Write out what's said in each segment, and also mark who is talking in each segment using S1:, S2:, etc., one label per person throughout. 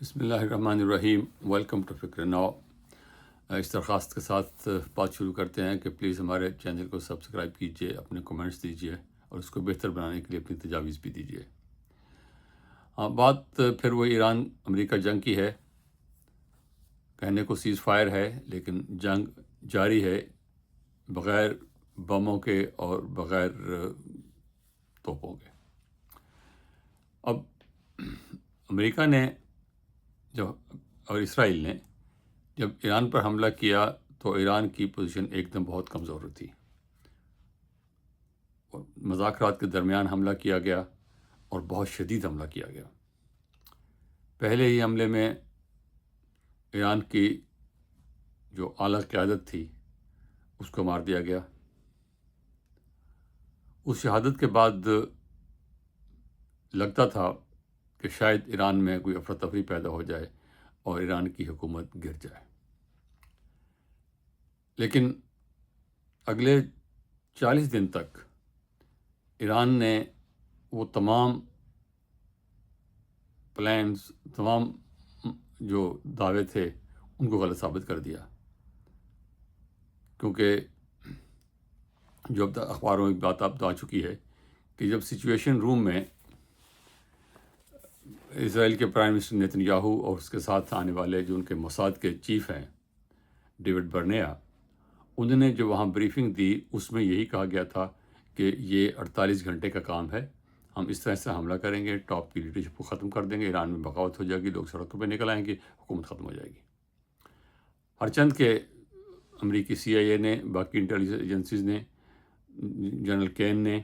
S1: بسم اللہ الرحمن الرحیم. ویلکم ٹو فکر ناؤ. اس درخواست کے ساتھ بات شروع کرتے ہیں کہ پلیز ہمارے چینل کو سبسکرائب کیجیے، اپنے کومنٹس دیجیے اور اس کو بہتر بنانے کے لیے اپنی تجاویز بھی دیجیے. بات پھر وہ ایران امریکہ جنگ کی ہے. کہنے کو سیز فائر ہے لیکن جنگ جاری ہے، بغیر بموں کے اور بغیر توپوں کے. اب امریکہ نے اور اسرائیل نے جب ایران پر حملہ کیا تو ایران کی پوزیشن ایک دم بہت کمزور تھی، اور مذاکرات کے درمیان حملہ کیا گیا اور بہت شدید حملہ کیا گیا. پہلے ہی حملے میں ایران کی جو اعلیٰ قیادت تھی اس کو مار دیا گیا. اس شہادت کے بعد لگتا تھا کہ شاید ایران میں کوئی افراتفری پیدا ہو جائے اور ایران کی حکومت گر جائے. لیکن اگلے 40 دن تک ایران نے وہ تمام پلانز، تمام جو دعوے تھے ان کو غلط ثابت کر دیا. کیونکہ جو اب تک اخباروں میں بات اب آ چکی ہے کہ جب سچویشن روم میں اسرائیل کے پرائم منسٹر نیتن یاہو اور اس کے ساتھ آنے والے جو ان کے موساد کے چیف ہیں ڈیوڈ برنیا، انہوں نے جو وہاں بریفنگ دی اس میں یہی کہا گیا تھا کہ یہ 48 گھنٹے کا کام ہے، ہم اس طرح سے حملہ کریں گے، ٹاپ کی لیڈرشپ کو ختم کر دیں گے، ایران میں بغاوت ہو جائے گی، لوگ سڑکوں پہ نکل آئیں گے، حکومت ختم ہو جائے گی. ہرچند کہ امریکی CIA نے، باقی انٹیلیجنس ایجنسیز نے، جنرل کین نے،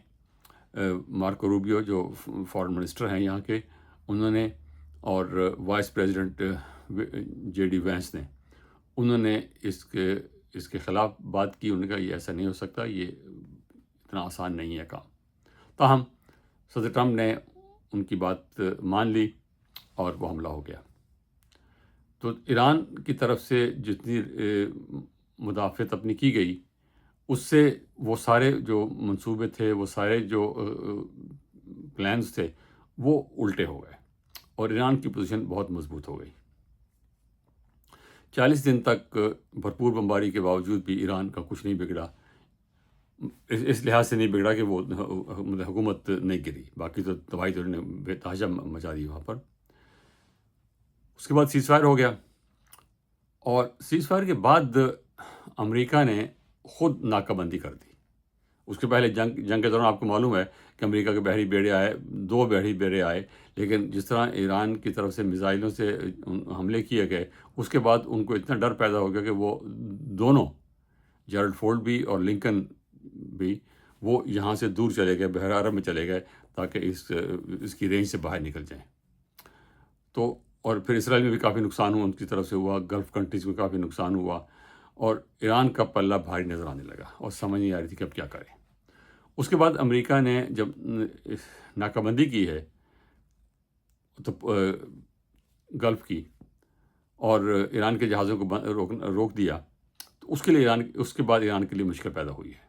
S1: مارکو روبیو جو فارن منسٹر ہیں یہاں کے، انہوں نے، اور وائس پریزیڈنٹ JD وینس نے، انہوں نے اس کے خلاف بات کی. انہوں نے کہا یہ ایسا نہیں ہو سکتا، یہ اتنا آسان نہیں ہے کام. تاہم صدر ٹرمپ نے ان کی بات مان لی اور وہ حملہ ہو گیا. تو ایران کی طرف سے جتنی مدافعت اپنی کی گئی، اس سے وہ سارے جو منصوبے تھے، وہ سارے جو پلانز تھے، وہ الٹے ہو گئے اور ایران کی پوزیشن بہت مضبوط ہو گئی. 40 دن تک بھرپور بمباری کے باوجود بھی ایران کا کچھ نہیں بگڑا. اس لحاظ سے نہیں بگڑا کہ وہ حکومت نہیں گری، باقی تو تباہی تو انہوں نے بے تحاشا مچا دی وہاں پر. اس کے بعد سیز فائر ہو گیا، اور سیز فائر کے بعد امریکہ نے خود ناکہ بندی کر دی. اس کے پہلے جنگ کے دوران آپ کو معلوم ہے کہ امریکہ کے بحری بیڑے آئے، 2 بحری بیڑے آئے، لیکن جس طرح ایران کی طرف سے میزائلوں سے حملے کیے گئے، اس کے بعد ان کو اتنا ڈر پیدا ہو گیا کہ وہ دونوں، جیرلڈ فورڈ بھی اور لنکن بھی، وہ یہاں سے دور چلے گئے، بحر عرب میں چلے گئے تاکہ اس کی رینج سے باہر نکل جائیں. تو اور پھر اسرائیل میں بھی کافی نقصان ہوا، ان کی طرف سے ہوا، گلف کنٹریز میں کافی نقصان ہوا، اور ایران کا پلہ بھاری نظر آنے لگا اور سمجھ نہیں آ رہی تھی کہ اب کیا کریں. اس کے بعد امریکہ نے جب ناکہ بندی کی ہے تو گلف کی، اور ایران کے جہازوں کو روک دیا، تو اس کے بعد ایران کے لیے مشکل پیدا ہوئی ہے.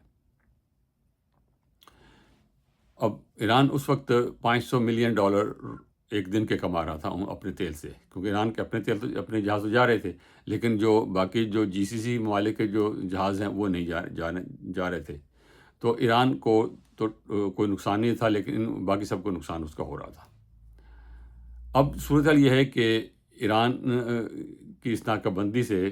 S1: اب ایران اس وقت $500 ملین ایک دن کے کما رہا تھا اپنے تیل سے، کیونکہ ایران کے اپنے تیل تو اپنے جہاز تو جا رہے تھے، لیکن جو باقی جو GCC ممالک کے جو جہاز ہیں وہ نہیں جا رہے تھے. تو ایران کو تو کوئی نقصان نہیں تھا، لیکن باقی سب کو نقصان اس کا ہو رہا تھا. اب صورتحال یہ ہے کہ ایران کی اس ناکہ بندی سے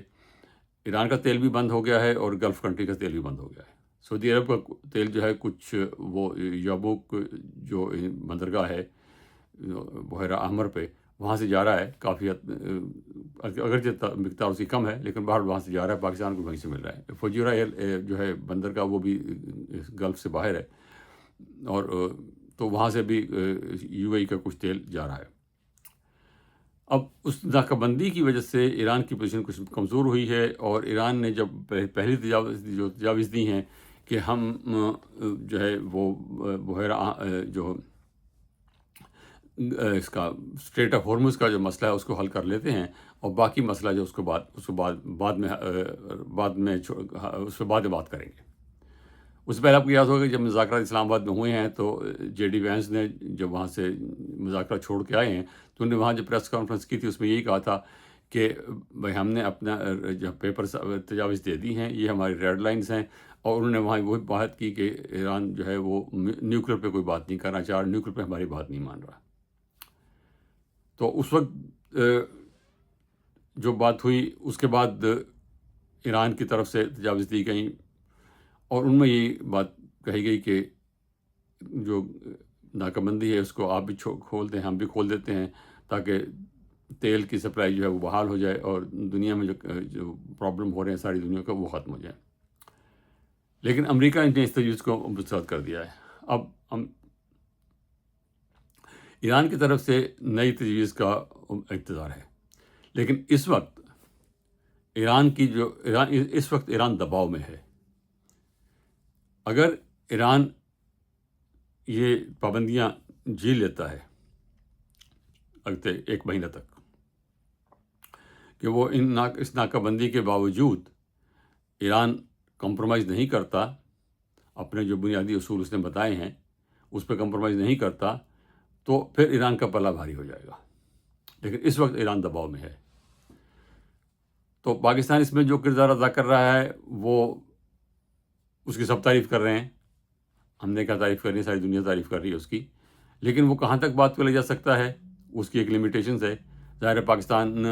S1: ایران کا تیل بھی بند ہو گیا ہے اور گلف کنٹری کا تیل بھی بند ہو گیا ہے. سعودی عرب کا تیل جو ہے کچھ وہ یابوک جو بندرگاہ ہے بحیرہ احمر پہ، وہاں سے جا رہا ہے کافی اگرچہ مقدار اس کی کم ہے، لیکن باہر وہاں سے جا رہا ہے، پاکستان کو وہیں سے مل رہا ہے. فجورہ جو ہے بندرگاہ وہ بھی گلف سے باہر ہے، اور تو وہاں سے بھی UAE کا کچھ تیل جا رہا ہے. اب اس ناکہ بندی کی وجہ سے ایران کی پوزیشن کچھ کمزور ہوئی ہے، اور ایران نے جب پہلی تجاویز دی ہیں کہ ہم جو ہے وہ بحیرہ جو اس کا اسٹریٹ آف ہارمز کا جو مسئلہ ہے اس کو حل کر لیتے ہیں، اور باقی مسئلہ جو اس کو بعد میں اس پہ بعد میں بات کریں گے. اس سے پہلے آپ کو یاد ہوگا کہ جب مذاکرات اسلام آباد میں ہوئے ہیں تو JD وینس نے جب وہاں سے مذاکرات چھوڑ کے آئے ہیں تو انہوں نے وہاں جو پریس کانفرنس کی تھی اس میں یہی کہا تھا کہ بھائی ہم نے اپنا جو پیپر تجاویز دے دی ہیں، یہ ہماری ریڈ لائنز ہیں، اور انہوں نے وہاں وہی بات کی کہ ایران جو ہے وہ نیوکلیر پہ کوئی بات نہیں کرنا چاہ رہا، نیوکلیر پہ ہماری بات نہیں مان رہا۔ تو اس وقت جو بات ہوئی اس کے بعد ایران کی طرف سے تجاویز دی گئیں، اور ان میں یہ بات کہی گئی کہ جو ناکہ بندی ہے اس کو آپ بھی کھول دیں، ہم بھی کھول دیتے ہیں، تاکہ تیل کی سپلائی جو ہے وہ بحال ہو جائے اور دنیا میں جو پرابلم ہو رہے ہیں ساری دنیا کا وہ ختم ہو جائے۔ لیکن امریکہ نے اس تجویز کو مسترد کر دیا ہے۔ اب ہم ایران کی طرف سے نئی تجویز کا انتظار ہے، لیکن اس وقت اس وقت ایران دباؤ میں ہے۔ اگر ایران یہ پابندیاں جھیل لیتا ہے اگلے 1 مہینہ تک، کہ وہ اس ناکہ بندی کے باوجود ایران کمپرومائز نہیں کرتا، اپنے جو بنیادی اصول اس نے بتائے ہیں اس پہ کمپرومائز نہیں کرتا، تو پھر ایران کا پلہ بھاری ہو جائے گا۔ لیکن اس وقت ایران دباؤ میں ہے، تو پاکستان اس میں جو کردار ادا کر رہا ہے وہ اس کی سب تعریف کر رہے ہیں، ہم نے کیا تعریف کرنی ہے، ساری دنیا تعریف کر رہی ہے اس کی، لیکن وہ کہاں تک بات کو لے جا سکتا ہے اس کی ایک لیمیٹیشنز ہے۔ ظاہر ہے پاکستان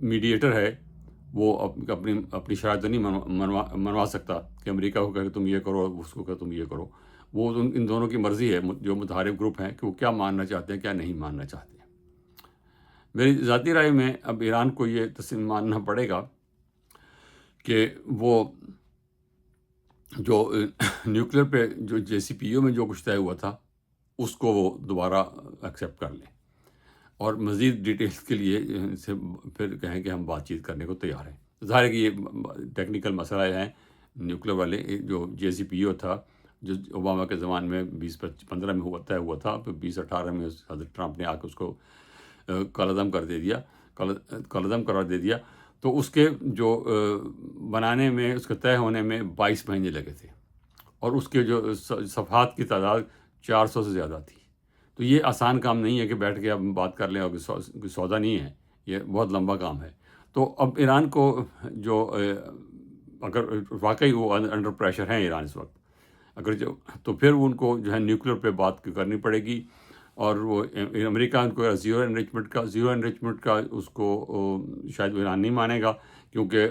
S1: میڈیٹر ہے، وہ اپنی شرائط نہیں منوا سکتا کہ امریکہ کو کہے کہ تم یہ کرو، اس کو کہے تم یہ کرو۔ وہ ان دونوں کی مرضی ہے، جو متحارب گروپ ہیں، کہ وہ کیا ماننا چاہتے ہیں کیا نہیں ماننا چاہتے ہیں۔ میری ذاتی رائے میں اب ایران کو یہ تسلیم ماننا پڑے گا کہ وہ جو نیوکلیر پہ جو JCPOA میں جو کچھ طے ہوا تھا اس کو وہ دوبارہ ایکسیپٹ کر لیں، اور مزید ڈیٹیلز کے لیے سے پھر کہیں کہ ہم بات چیت کرنے کو تیار ہیں۔ ظاہر ہے کہ یہ ٹیکنیکل مسئلہ ہیں، نیوکلیر والے جو JCPOA تھا جو اوباما کے زمان میں 2015 میں طے ہوا تھا، پھر 2018 میں حضرت ٹرمپ نے آ کے اس کو کالعدم قرار دے دیا، تو اس کے جو بنانے میں، اس کے طے ہونے میں 22 مہینے لگے تھے، اور اس کے جو صفحات کی تعداد 400 سے زیادہ تھی۔ تو یہ آسان کام نہیں ہے کہ بیٹھ کے اب بات کر لیں، اور سودا نہیں ہے، یہ بہت لمبا کام ہے۔ تو اب ایران کو جو اگر واقعی وہ انڈر پریشر ہیں ایران اس وقت، تو پھر ان کو جو ہے نیوکلیر پہ بات کرنی پڑے گی، اور وہ امریکہ ان کو زیرو انریچمنٹ کا اس کو شاید ایران نہیں مانے گا، کیونکہ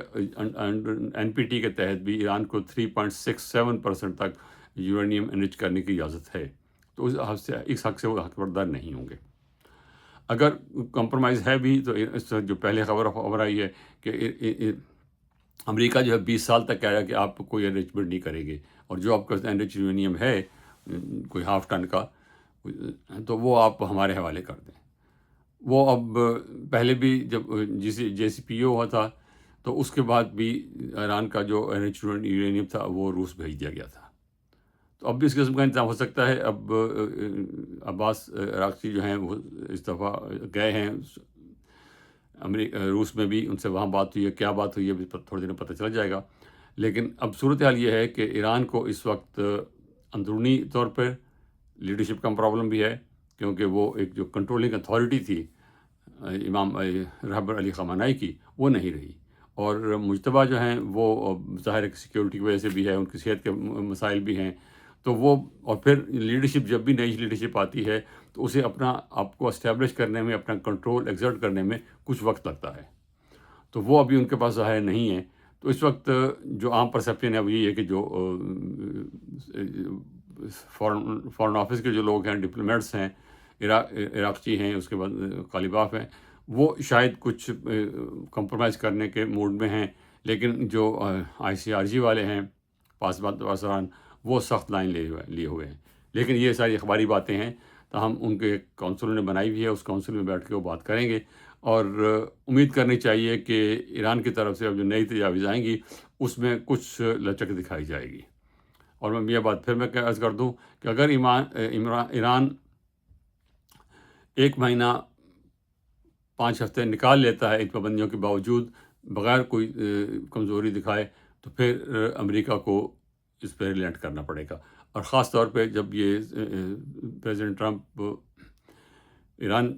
S1: NPT کے تحت بھی ایران کو 3.67% تک یورینیم انرچ کرنے کی اجازت ہے، تو اس حق سے وہ حق بردار نہیں ہوں گے۔ اگر کمپرومائز ہے بھی، تو اس جو پہلے خبر آئی ہے کہ امریکہ جو ہے 20 سال تک کہہ رہا ہے کہ آپ کوئی انریچمنٹ نہیں کریں گے، اور جو آپ کا انرچ یورینیم ہے کوئی 0.5 ٹن کا، تو وہ آپ ہمارے حوالے کر دیں۔ وہ اب پہلے بھی جب JCPOA ہوا تھا تو اس کے بعد بھی ایران کا جو انرچ یورینیم تھا وہ روس بھیج دیا گیا تھا، تو اب بھی اس قسم کا انتظام ہو سکتا ہے۔ اب عباس عراقچی جو ہیں وہ اس دفعہ گئے ہیں روس میں بھی، ان سے وہاں بات ہوئی ہے، کیا بات ہوئی ہے بھی تھوڑے دن میں پتہ چل جائے گا۔ لیکن اب صورتحال یہ ہے کہ ایران کو اس وقت اندرونی طور پر لیڈرشپ کا پرابلم بھی ہے، کیونکہ وہ ایک جو کنٹرولنگ اتھارٹی تھی امام رہبر علی خامنہئی کی، وہ نہیں رہی، اور مجتبیٰ جو ہیں وہ ظاہر سیکیورٹی کی وجہ سے بھی ہے، ان کی صحت کے مسائل بھی ہیں، تو وہ اور پھر لیڈرشپ، جب بھی نئی لیڈرشپ آتی ہے تو اسے اپنا آپ کو اسٹیبلش کرنے میں، اپنا کنٹرول ایگزرٹ کرنے میں کچھ وقت لگتا ہے، تو وہ ابھی ان کے پاس ظاہر نہیں ہے۔ تو اس وقت جو عام پرسیپشن ہے وہ یہ ہے کہ جو فارن آفس کے جو لوگ ہیں، ڈپلومیٹس ہیں، عراقچی ہیں، اس کے بعد قالیباف ہیں، وہ شاید کچھ کمپرومائز کرنے کے موڈ میں ہیں، لیکن جو ICRG والے ہیں، پاسبان، وہ سخت لائن لیے ہوئے ہیں۔ لیکن یہ ساری اخباری باتیں ہیں، تاہم ان کے ایک کونسل نے بنائی ہوئی ہے، اس کونسل میں بیٹھ کے وہ بات کریں گے، اور امید کرنی چاہیے کہ ایران کی طرف سے اب جو نئی تجاویز آئیں گی اس میں کچھ لچک دکھائی جائے گی۔ اور میں یہ بات پھر میں عرض کر دوں کہ اگر ایران 1 مہینہ 5 ہفتے نکال لیتا ہے ان پابندیوں کے باوجود، بغیر کوئی کمزوری دکھائے، تو پھر امریکہ کو اس پہ ریلینٹ کرنا پڑے گا، اور خاص طور پہ جب یہ پریزیڈنٹ ٹرمپ ایران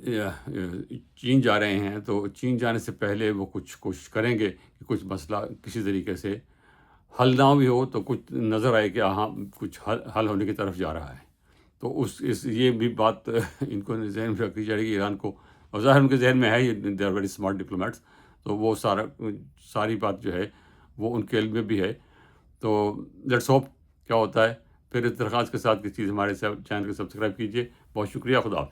S1: چین جا رہے ہیں تو چین جانے سے پہلے وہ کچھ کوشش کریں گے کہ کچھ مسئلہ کسی طریقے سے حل نہ بھی ہو تو کچھ نظر آئے کہ ہاں کچھ حل ہونے کی طرف جا رہا ہے. تو اس یہ بھی بات ان کو ذہن میں رکھنی چاہیے کہ ایران کو، اور ظاہر ان کے ذہن میں ہے، یہ they are very smart diplomats, تو وہ ساری بات جو ہے وہ ان کے علم میں بھی ہے. تو لیٹس ہوپ کیا ہوتا ہے. پھر اس درخواست کے ساتھ کسی چیز ہمارے چینل کو سبسکرائب کیجیے. بہت شکریہ. خدا حافظ.